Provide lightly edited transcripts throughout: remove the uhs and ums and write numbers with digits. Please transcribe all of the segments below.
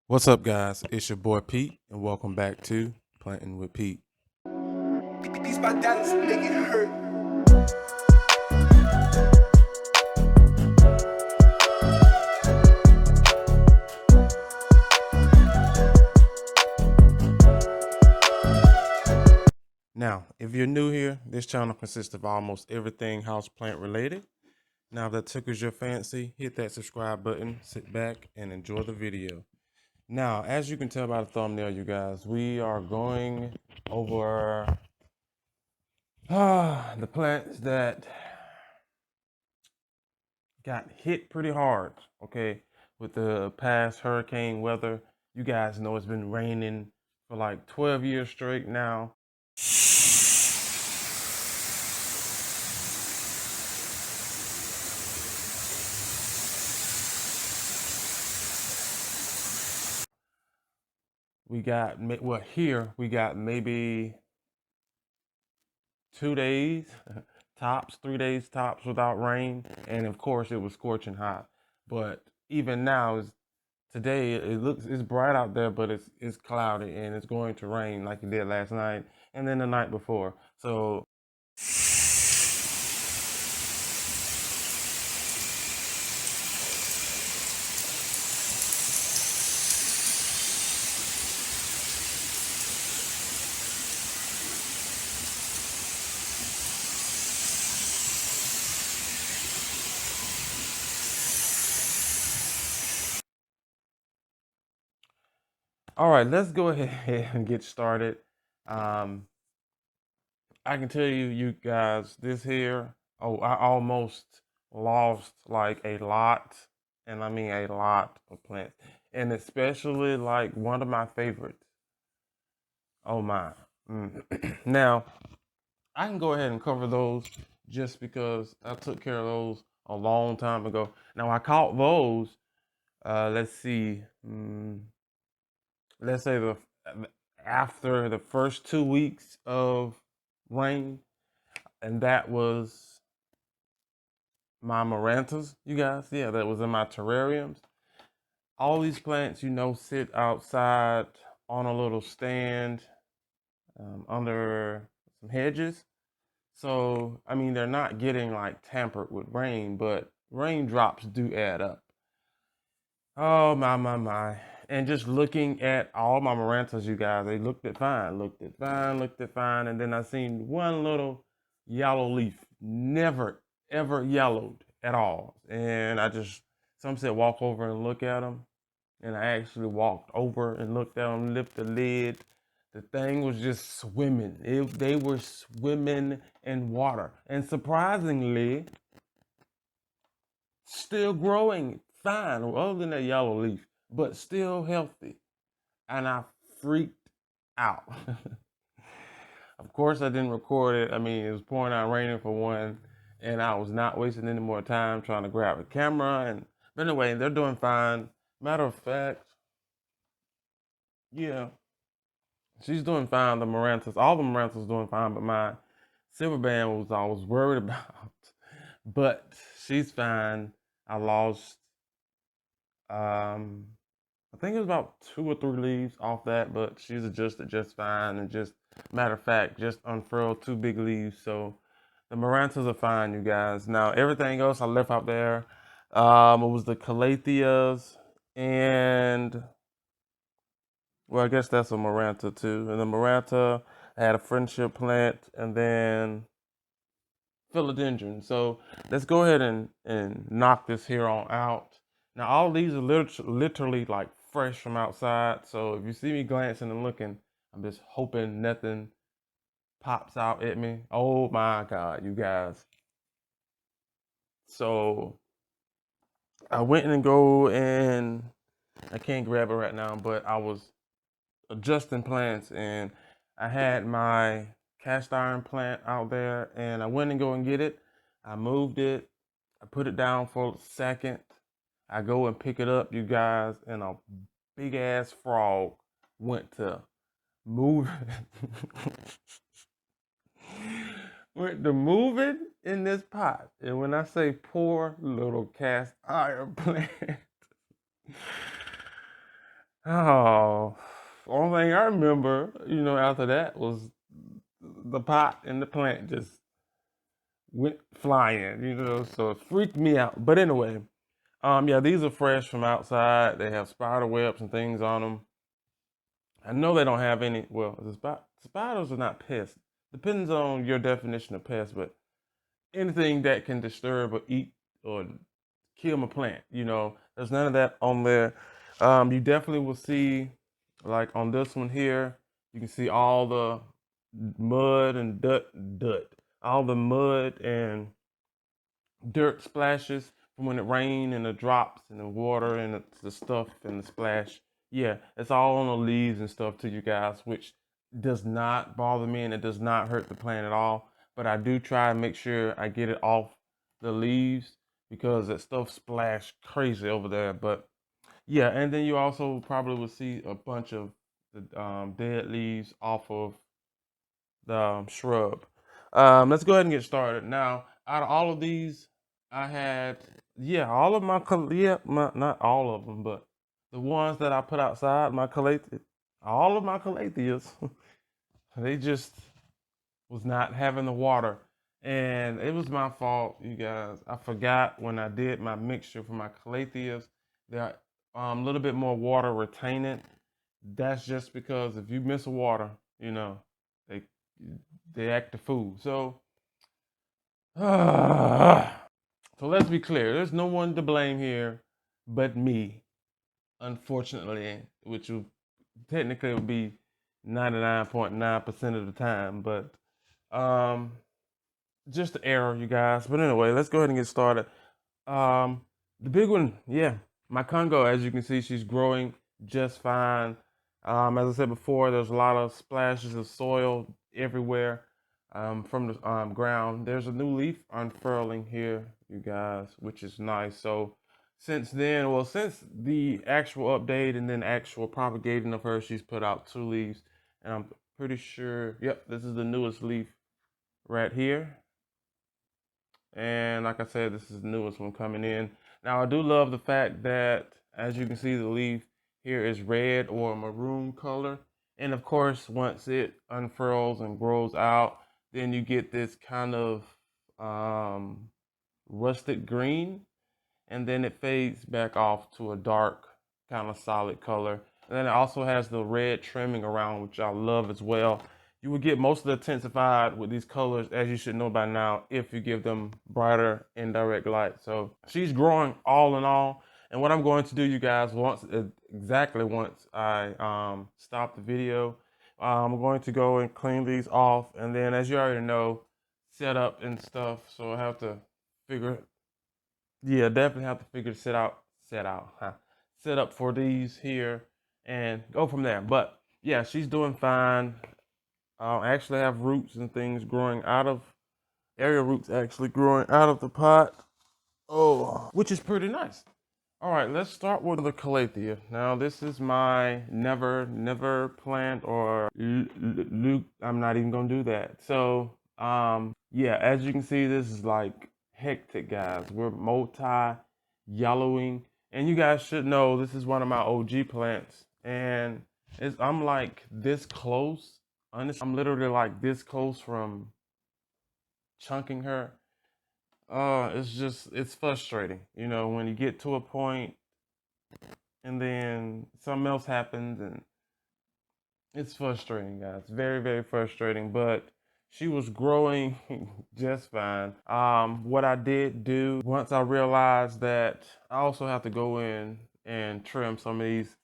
What's up, guys? It's your boy Pete, and welcome back to Planting with Pete. These my dollars make it hurt. Now, if you're new here, this channel consists of almost everything houseplant related. Now, if that tickles your fancy, hit that subscribe button, sit back, and enjoy the video. Now, as you can tell by the thumbnail, you guys, we are going over the plants that got hit pretty hard, okay, with the past hurricane weather. You guys know it's been raining for like 12 years straight now. We got, well, here we got maybe 2 days tops, 3 days tops without rain. And of course, it was scorching hot. But even now, today it's bright out there, but it's cloudy and it's going to rain like it did last night and then the night before. So all right, let's go ahead and get started. I can tell you guys, this here, I almost lost like a lot, and I mean a lot of plants, and especially like one of my favorites. Oh my. Now, I can go ahead and cover those just because I took care of those a long time ago. Now, I caught those, let's see, let's say after the first 2 weeks of rain, and that was my Marantas, you guys. Yeah, that was in my terrariums. All these plants, sit outside on a little stand under some hedges. So, I mean, they're not getting like tampered with rain, but raindrops do add up. Oh, my. And just looking at all my Marantas, you guys, they looked at fine, looked at fine. And then I seen one little yellow leaf, never, ever yellowed at all. And some said walk over and look at them. And I actually walked over and looked at them, lifted the lid. The thing was just swimming. They were swimming in water. And surprisingly, still growing fine, other than that yellow leaf, but still healthy. And I freaked out. Of course, I didn't record it. I mean, it was pouring out raining for one, and I was not wasting any more time trying to grab a camera. But anyway, they're doing fine. Matter of fact, yeah, she's doing fine. All the Marantas doing fine, but my silver band was I was worried about. But she's fine. I lost I think it was about 2 or 3 leaves off that, but she's adjusted just fine. And just matter of fact, just unfurled 2 big leaves. So the Marantas are fine, you guys. Now everything else I left out there. It was the Calatheas and, well, I guess that's a Maranta too. And the Maranta, I had a friendship plant, and then Philodendron. So let's go ahead and knock this here on out. Now all these are literally like fresh from outside. So if you see me glancing and looking, I'm just hoping nothing pops out at me. Oh my God, you guys. So I went and go and I can't grab it right now, but I was adjusting plants, and I had my cast iron plant out there, and I went and go and get it. I moved it. I put it down for a second. I go and pick it up, you guys, and a big ass frog went to move. Went to moving in this pot. And when I say poor little cast iron plant, Oh, only thing I remember, after that was the pot and the plant just went flying, so it freaked me out. But anyway, yeah, these are fresh from outside. They have spider webs and things on them. I know they don't have any, well, spiders are not pests. Depends on your definition of pest, but anything that can disturb or eat or kill my plant, there's none of that on there. You definitely will see, like on this one here, you can see all the mud and all the mud and dirt splashes from when it rained and the drops and the water and the stuff and the splash. Yeah, it's all on the leaves and stuff to you guys, which does not bother me and it does not hurt the plant at all. But I do try and make sure I get it off the leaves because that stuff splashed crazy over there. But yeah, and then you also probably will see a bunch of the dead leaves off of the shrub. Let's go ahead and get started. Now, out of all of these, I had, yeah, all of my, not all of them, but the ones that I put outside, my Calathea, all of my Calatheas, they just was not having the water. And it was my fault, you guys. I forgot when I did my mixture for my Calatheas, that a little bit more water retaining. That's just because if you miss a water, they they act a fool. So, so let's be clear. There's no one to blame here but me, unfortunately, which will technically would be 99.9% of the time. But just an error, you guys. But anyway, let's go ahead and get started. The big one, yeah, my Congo, as you can see, she's growing just fine. As I said before, there's a lot of splashes of soil everywhere from the ground. There's a new leaf unfurling here, you guys, which is nice. So since then, well, since the actual update and then actual propagating of her, she's put out 2 leaves. And I'm pretty sure, yep, this is the newest leaf right here. And like I said, this is the newest one coming in. Now, I do love the fact that, as you can see, the leaf here is red or maroon color. And of course, once it unfurls and grows out, then you get this kind of rusted green. And then it fades back off to a dark, kind of solid color. And then it also has the red trimming around, which I love as well. You will get most of the intensified with these colors, as you should know by now, if you give them brighter indirect light. So she's growing all in all. And what I'm going to do, you guys, exactly once I stop the video, I'm going to go and clean these off. And then, as you already know, set up and stuff. So I have to figure, yeah, definitely have to figure set up for these here and go from there. But yeah, she's doing fine. I actually have roots and things growing out of area roots actually growing out of the pot. Oh, which is pretty nice. All right, let's start with the Calathea. Now, this is my never plant or Luke. I'm not even gonna do that. So, yeah, as you can see, this is like hectic, guys. We're multi-yellowing, and you guys should know this is one of my OG plants, and I'm like this close. Honestly, I'm literally like this close from chunking her. It's frustrating, when you get to a point and then something else happens and it's frustrating, guys. Very, very frustrating. But she was growing just fine. What I did do once I realized that I also have to go in and trim some of these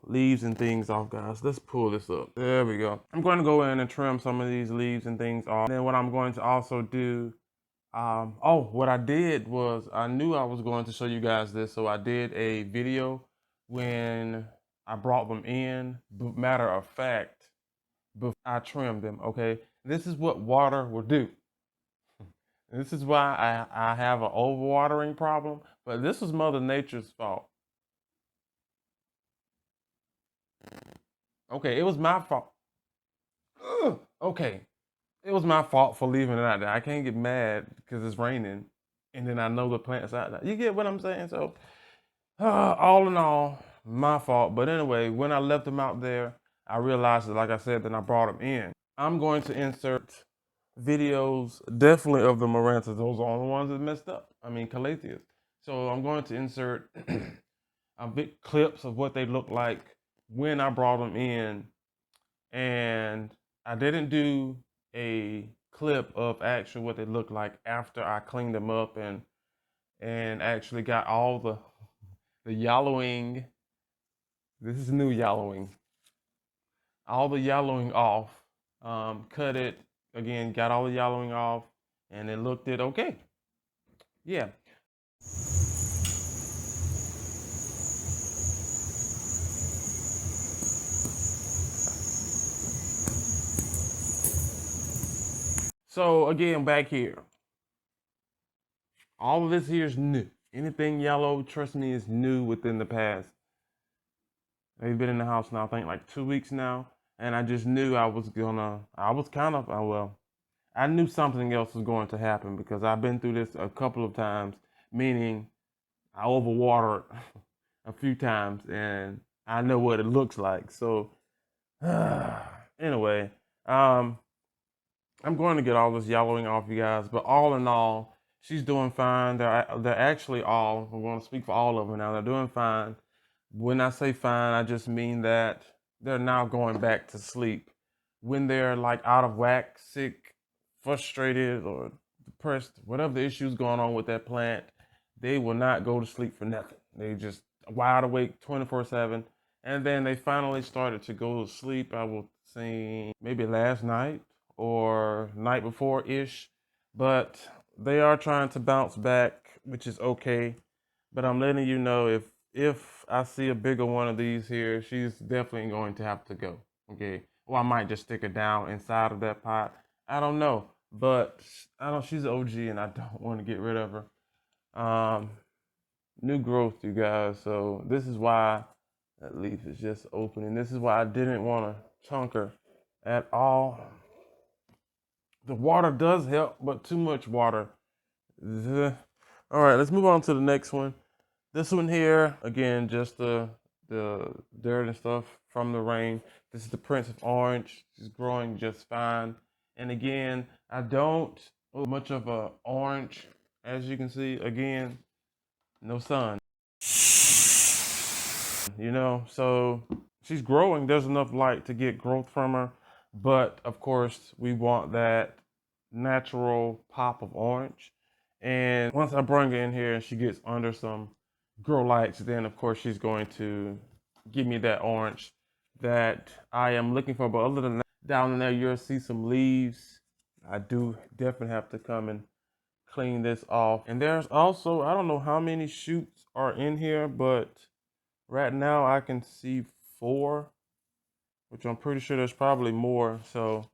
leaves and things off, guys. Let's pull this up. There we go. I'm going to go in and trim some of these leaves and things off. And then what I'm going to also do, what I did was I knew I was going to show you guys this, so I did a video when I brought them in. But matter of fact, before I trimmed them, okay? This is what water will do. This is why I have an overwatering problem, but this was Mother Nature's fault. Okay, it was my fault. Ugh, okay, it was my fault for leaving it out there. I can't get mad because it's raining, and then I know the plant's out there. You get what I'm saying? So, all in all, my fault. But anyway, when I left them out there, I realized that, like I said, then I brought them in. I'm going to insert videos definitely of the Marantas. Those are the ones that messed up. I mean, Calatheas. So I'm going to insert big clips of what they look like when I brought them in. And I didn't do a clip of actually what they look like after I cleaned them up and actually got all the yellowing. This is new yellowing. All the yellowing off. Cut it again. Got all the yellowing off, and it looked it okay. Yeah. So again, back here. All of this here is new. Anything yellow, trust me, is new within the past. They've been in the house now, I think like 2 weeks now. And I just knew I was kind of, well, I knew something else was going to happen because I've been through this a couple of times, meaning I overwatered a few times and I know what it looks like. So, anyway, I'm going to get all this yellowing off you guys, but all in all, she's doing fine. They're actually all, I'm going to speak for all of them now, they're doing fine. When I say fine, I just mean that they're now going back to sleep. When they're like out of whack, sick, frustrated, or depressed, whatever the issue's going on with that plant, they will not go to sleep for nothing. They just wide awake 24/7. And then they finally started to go to sleep, I will say maybe last night or night before ish. But they are trying to bounce back, which is okay. But I'm letting you know if I see a bigger one of these here, she's definitely going to have to go. Okay. Or I might just stick her down inside of that pot. I don't know. But I don't she's an OG and I don't want to get rid of her. New growth, you guys. So this is why that leaf is just opening. This is why I didn't want to chunk her at all. The water does help, but too much water. All right, let's move on to the next one. This one here, again, just the dirt and stuff from the rain. This is the Prince of Orange. She's growing just fine. And again, I don't much of a orange, as you can see. Again, no sun. You know, so she's growing. There's enough light to get growth from her. But of course, we want that natural pop of orange. And once I bring her in here and she gets under some grow lights, then of course she's going to give me that orange that I am looking for. But other than that, down in there, you'll see some leaves. I do definitely have to come and clean this off. And there's also, I don't know how many shoots are in here, but right now I can see 4, which I'm pretty sure there's probably more. So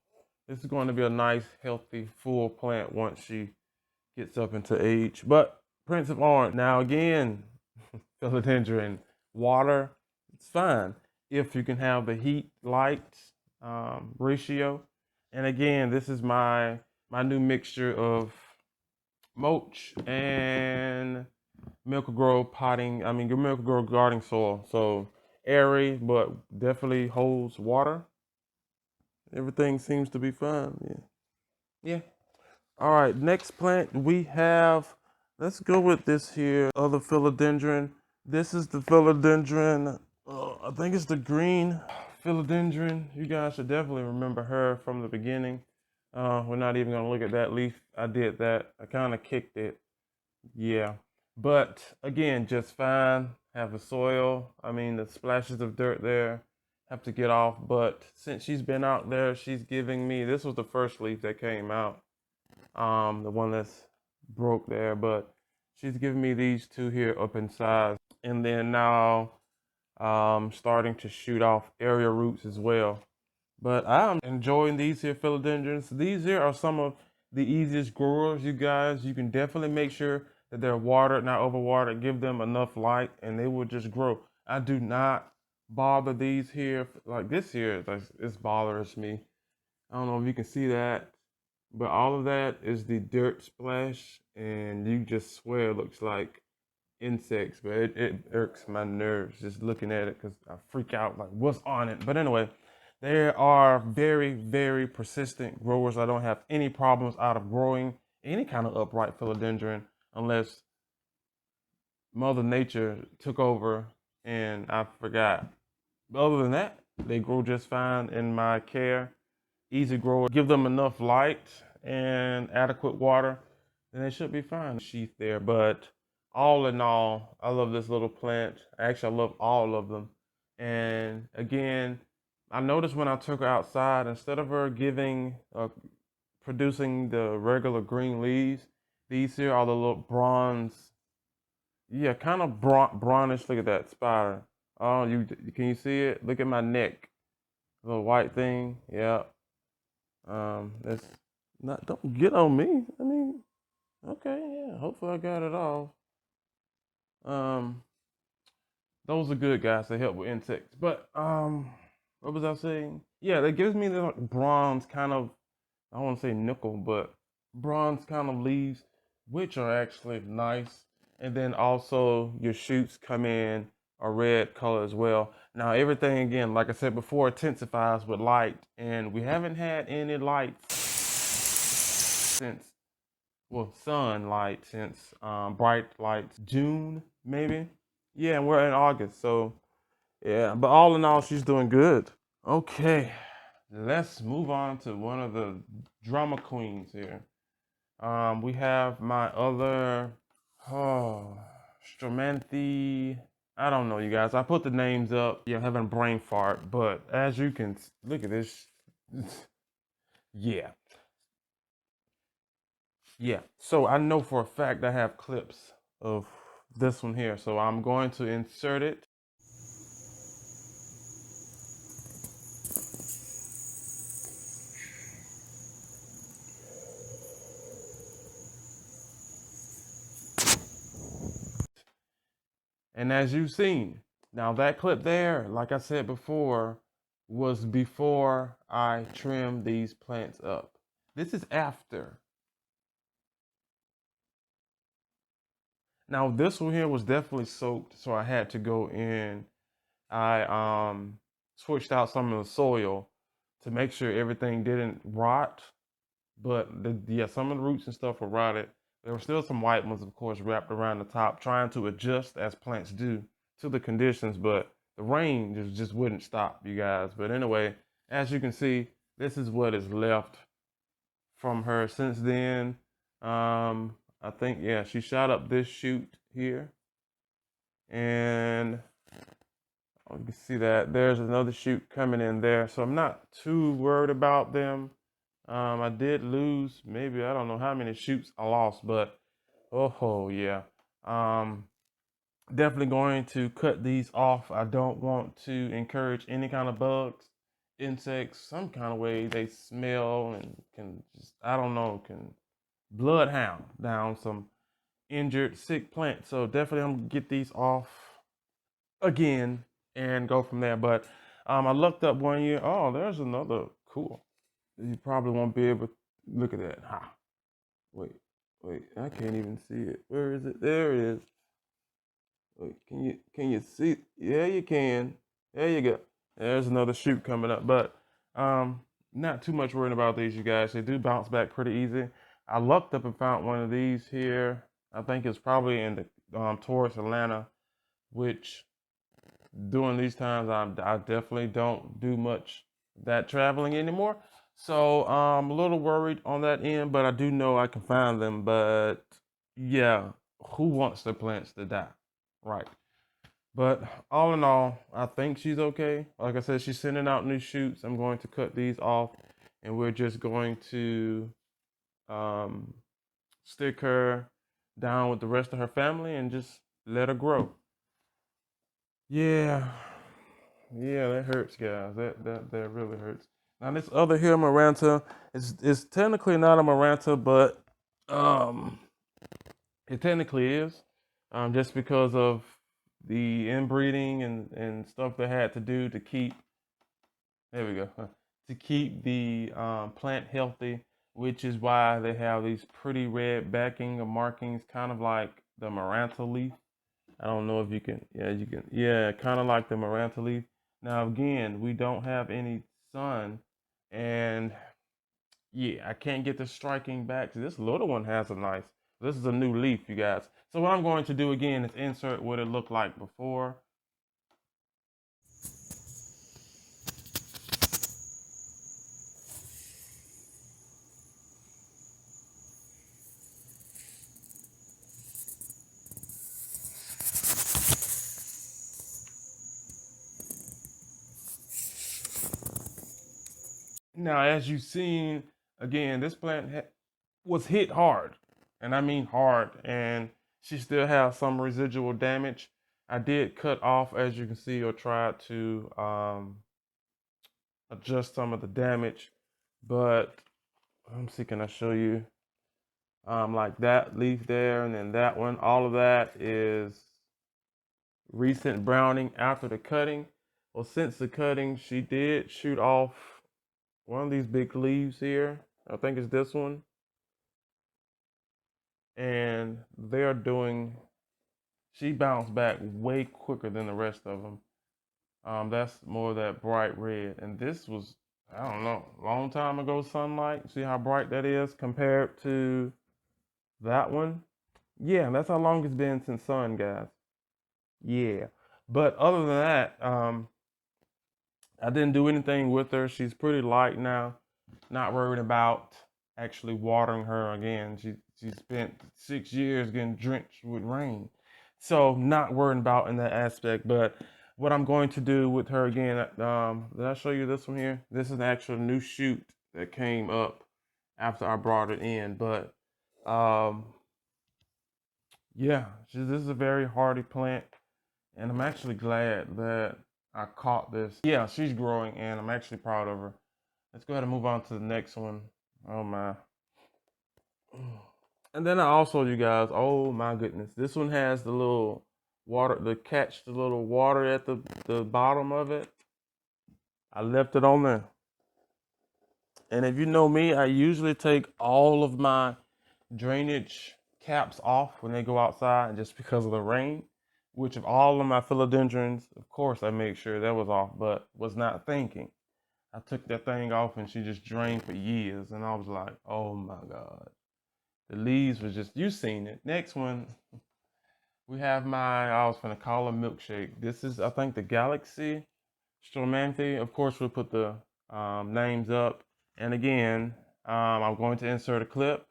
this is going to be a nice, healthy, full plant once she gets up into age. But Prince of Orange, now again, Philodendron, water, it's fine if you can have the heat light ratio. And again, this is my new mixture of mulch and Miracle-Gro potting. I mean, your Miracle-Gro gardening soil. So airy, but definitely holds water. Everything seems to be fine. Yeah. All right, next plant we have, let's go with this here, other philodendron. This is the philodendron, I think it's the green philodendron. You guys should definitely remember her from the beginning. We're not even gonna look at that leaf. I did that, I kind of kicked it. Yeah, but again, just fine. Have the soil, I mean the splashes of dirt there, have to get off. But since she's been out there, she's giving me, this was the first leaf that came out. The one that's broke there, but she's giving me these two here up in size. And then now starting to shoot off area roots as well. But I'm enjoying these here philodendrons. These here are some of the easiest growers, you guys. You can definitely make sure that they're watered, not overwatered. Give them enough light and they will just grow. I do not bother these here. Like this here, it bothers me. I don't know if you can see that. But all of that is the dirt splash, and you just swear it looks like insects, but it irks my nerves just looking at it because I freak out like what's on it. But anyway, they are very, very persistent growers. I don't have any problems out of growing any kind of upright philodendron unless Mother Nature took over and I forgot. But other than that, they grow just fine in my care. Easy grower. Give them enough light and adequate water, and they should be fine. Sheath there, but all in all, I love this little plant. Actually, I love all of them. And again, I noticed when I took her outside, instead of her producing the regular green leaves, these here are the little bronze, yeah, kind of brownish. Look at that spider. Oh, can you see it? Look at my neck, the little white thing. Yeah. That's not. Don't get on me. I mean, okay, yeah. Hopefully, I got it all. Um, those are good guys. They help with insects. But what was I saying? Yeah, that gives me the like, bronze kind of. I don't want to say nickel, but bronze kind of leaves, which are actually nice. And then also your shoots come in a red color as well. Now everything again, like I said before, intensifies with light, and we haven't had any light since, well, sunlight since bright lights June maybe. Yeah, and we're in August, so yeah. But all in all, she's doing good. Okay, let's move on to one of the drama queens here. We have my other, oh, Stromanthi. I don't know, you guys. I put the names up. Yeah, I'm having a brain fart, but as you can look at this, yeah, yeah. So I know for a fact I have clips of this one here, so I'm going to insert it. And as you've seen, now that clip there, like I said before, was before I trimmed these plants up. This is after. Now this one here was definitely soaked, so I had to go in. I switched out some of the soil to make sure everything didn't rot. But yeah, some of the roots and stuff were rotted. There were still some white ones, of course, wrapped around the top, trying to adjust as plants do to the conditions. But the rain just wouldn't stop, you guys. But anyway, as you can see, this is what is left from her since then. I think, yeah, she shot up this shoot here. And you can see that there's another shoot coming in there. So I'm not too worried about them. I did lose maybe, I don't know how many shoots I lost, but oh yeah. Definitely going to cut these off. I don't want to encourage any kind of bugs, insects, some kind of way they smell and can just, I don't know, can bloodhound down some injured, sick plants. So definitely I'm gonna get these off again and go from there. But I looked up one year. Oh, there's another cool. You probably won't be able to look at that. Ha. Wait, wait, I can't even see it. Where is it? There it is. Wait, can you see? Yeah, you can. There you go. There's another shoot coming up, but not too much worrying about these, you guys. They do bounce back pretty easy. I looked up and found one of these here. I think it's probably in the towards Atlanta, which during these times I definitely don't do much that traveling anymore. So I'm a little worried on that end, but I do know I can find them. But yeah, who wants their plants to die? Right. But all in all, I think she's okay. Like I said, she's sending out new shoots. I'm going to cut these off and we're just going to um, stick her down with the rest of her family and just let her grow. Yeah, yeah, that hurts, guys. That really hurts. Now this other here, Maranta, is technically not a Maranta, but um, it technically is, just because of the inbreeding and stuff they had to do to keep. There we go. To keep the plant healthy, which is why they have these pretty red backing or markings, kind of like the Maranta leaf. I don't know if you can, yeah, you can, yeah, kind of like the Maranta leaf. Now, again, we don't have any sun, and yeah, I can't get the striking back. This little one has a nice, this is a new leaf, you guys. So what I'm going to do again is insert what it looked like before. Now, as you've seen, again, this plant was hit hard, and I mean hard, and she still has some residual damage. I did cut off, as you can see, or tried to adjust some of the damage, but let me see, can I show you? Like that leaf there, and then that one, all of that is recent browning after the cutting. Well, since the cutting, she did shoot off one of these big leaves here. I think it's this one. And they're doing, she bounced back way quicker than the rest of them. That's more of that bright red. And this was, I don't know, long time ago sunlight. See how bright that is compared to that one? Yeah, that's how long it's been since sun, guys. Yeah. But other than that, I didn't do anything with her. She's pretty light now. Not worried about actually watering her again. She spent 6 years getting drenched with rain. So not worried about in that aspect. But what I'm going to do with her again, did I show you this one here? This is an actual new shoot that came up after I brought it in. But yeah, this is a very hardy plant. And I'm actually glad that I caught this. Yeah, she's growing, and I'm actually proud of her. Let's go ahead and move on to the next one. Oh my. And then I also, you guys, oh my goodness, this one has the little water, the little water at the bottom of it. I left it on there. And if you know me, I usually take all of my drainage caps off when they go outside just because of the rain. Which of all of my philodendrons, of course, I made sure that was off, but was not thinking. I took that thing off and she just drained for years. And I was like, oh my God. The leaves was just, you seen it. Next one, we have I was going to call a milkshake. This is, I think, the Galaxy Stromanthi. Of course, we'll put the names up. And again, I'm going to insert a clip.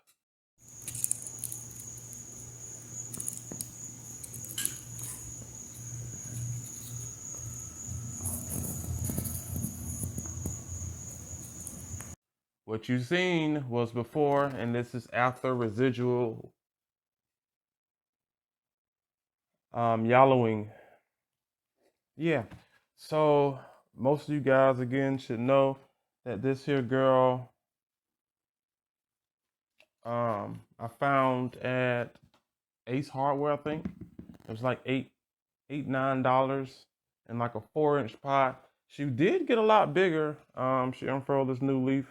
What you seen was before, and this is after residual yellowing. Yeah. So most of you guys again should know that this here girl I found at Ace Hardware, I think. It was like $9 in like a 4-inch pot. She did get a lot bigger. She unfurled this new leaf.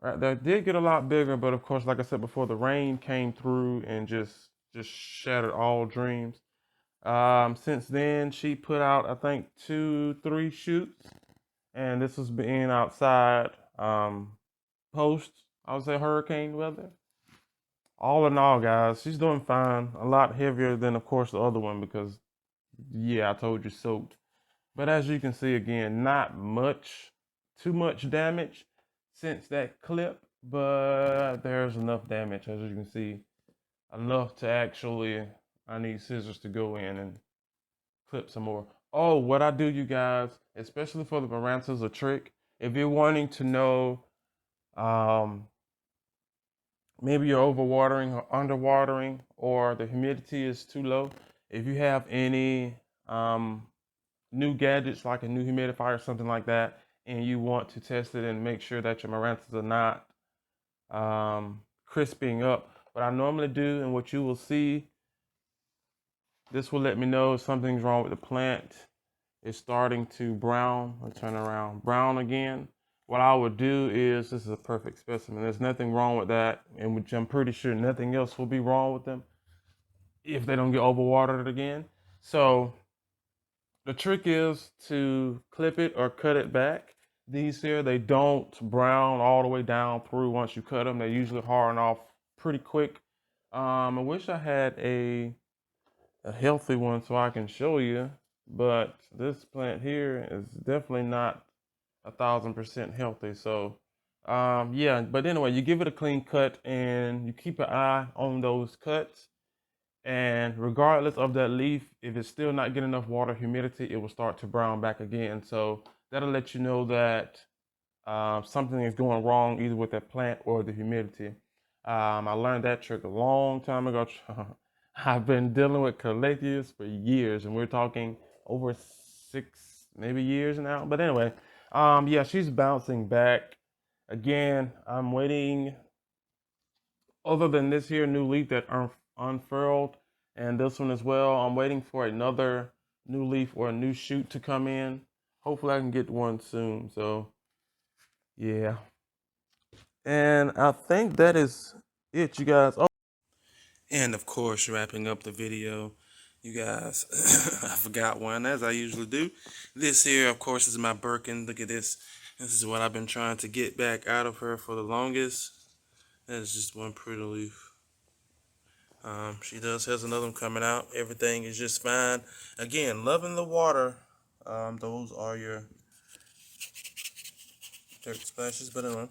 Right there, did get a lot bigger, but of course, like I said before, the rain came through and just shattered all dreams. Since then, she put out I think 3 shoots, and this was being outside post, I would say, hurricane weather. All in all, guys, she's doing fine. A lot heavier than, of course, the other one because, yeah, I told you soaked. But as you can see, again, not too much damage since that clip, but there's enough damage, as you can see, enough to actually, I need scissors to go in and clip some more. Oh, what I do, you guys, especially for the Marantas, a trick. If you're wanting to know, maybe you're overwatering or underwatering, or the humidity is too low. If you have any new gadgets like a new humidifier or something like that, and you want to test it and make sure that your Marantas are not crisping up, what I normally do and what you will see, this will let me know if something's wrong with the plant. It's starting to brown. I'll turn around, brown again. What I would do is, this is a perfect specimen. There's nothing wrong with that, and which I'm pretty sure nothing else will be wrong with them. if they don't get overwatered again. So the trick is to clip it or cut it back. These here, they don't brown all the way down through once you cut them. They usually harden off pretty quick. I wish I had a healthy one so I can show you, but this plant here is definitely not 1,000% healthy. So yeah, but anyway, you give it a clean cut and you keep an eye on those cuts. And regardless of that leaf, if it's still not getting enough water, humidity, it will start to brown back again. So that'll let you know that something is going wrong either with that plant or the humidity. I learned that trick a long time ago. I've been dealing with Calatheas for years, and we're talking over 6, maybe years now. But anyway, yeah, she's bouncing back. Again, I'm waiting. Other than this here new leaf that unfurled, and this one as well, I'm waiting for another new leaf or a new shoot to come in. Hopefully, I can get one soon. So, yeah. And I think that is it, you guys. Oh, and of course, wrapping up the video, you guys, I forgot one, as I usually do. This here, of course, is my Birkin. Look at this. This is what I've been trying to get back out of her for the longest. That is just one pretty leaf. She does has another one coming out. Everything is just fine. Again, loving the water. Those are your dirt splashes. But anyway,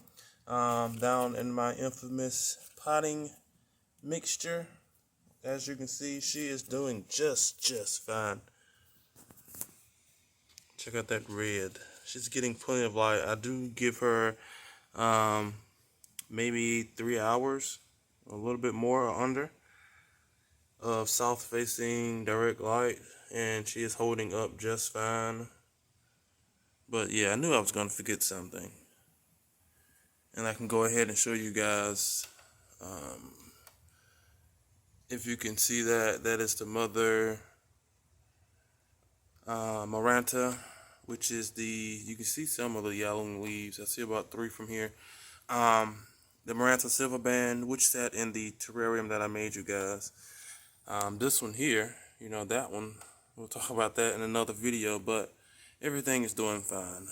down in my infamous potting mixture, as you can see, she is doing just fine. Check out that red. She's getting plenty of light. I do give her maybe 3 hours, a little bit more or under, of south facing direct light, and she is holding up just fine. But yeah, I knew I was going to forget something, and I can go ahead and show you guys. If you can see that, that is the mother Maranta, which is you can see some of the yellowing leaves. I see about 3 from here. The Maranta silver band, which sat in the terrarium that I made you guys. This one here, you know, that one, we'll talk about that in another video, but everything is doing fine.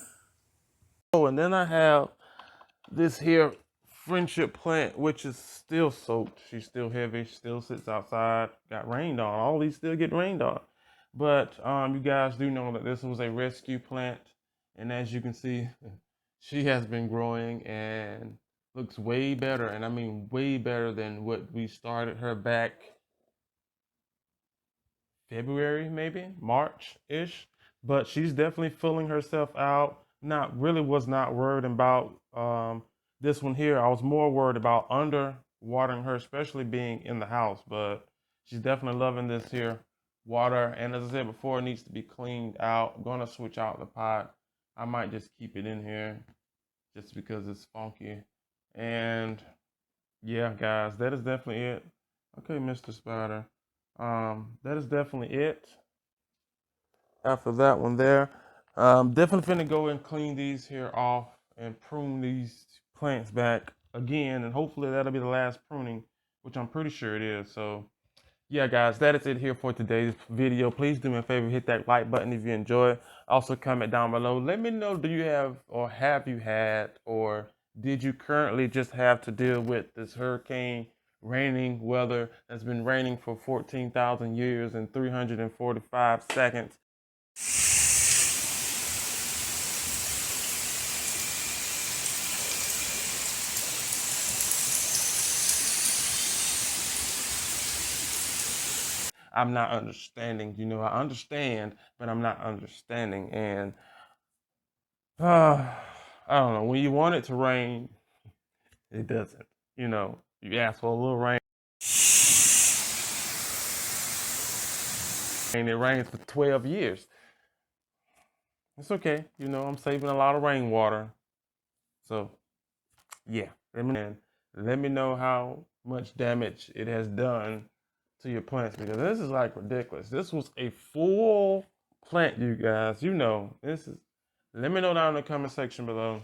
Oh, and then I have this here friendship plant, which is still soaked. She's still heavy, still sits outside, got rained on. All these still get rained on. But you guys do know that this was a rescue plant, and as you can see, she has been growing and looks way better, and I mean way better than what we started her back February, maybe March-ish. But she's definitely filling herself out. Was not worried about this one here. I was more worried about under watering her, especially being in the house. But she's definitely loving this here water. And as I said before, it needs to be cleaned out. I'm gonna switch out the pot. I might just keep it in here just because it's funky. And yeah, guys, that is definitely it. Okay, Mr. Spider. That is definitely it. After that one there, definitely finna go and clean these here off and prune these plants back again, and hopefully that'll be the last pruning, which I'm pretty sure it is. So yeah, guys, that is it here for today's video. Please do me a favor, hit that like button if you enjoy. Also comment down below. Let me know, do you have, or have you had, or did you currently just have to deal with this hurricane raining weather that's been raining for 14,000 years and 345 seconds? I'm not understanding. You know, I understand, but I'm not understanding. And I don't know. When you want it to rain, it doesn't. You know, you ask for a little rain, and it rains for 12 years. It's okay. You know, I'm saving a lot of rainwater. So, yeah. Let me know how much damage it has done to your plants, because this is like ridiculous. This was a full plant, you guys. You know, this is. Let me know down in the comment section below.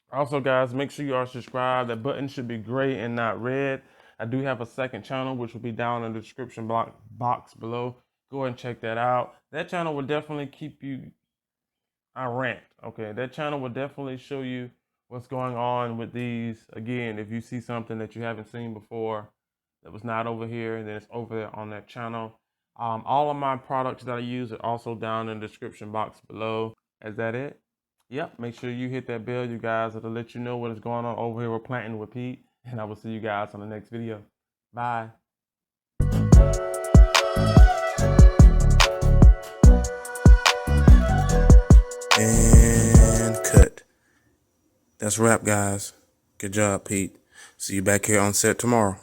Also, guys, make sure you are subscribed. That button should be gray and not red. I do have a second channel, which will be down in the description box below. Go ahead and check that out. That channel will definitely keep you, I rant, okay? That channel will definitely show you what's going on with these. Again, if you see something that you haven't seen before that was not over here, then it's over there on that channel. All of my products that I use are also down in the description box below. Is that it? Yep, make sure you hit that bell, you guys. It'll let you know what is going on over here with Planting with Pete. And I will see you guys on the next video. Bye. And cut. That's a wrap, guys. Good job, Pete. See you back here on set tomorrow.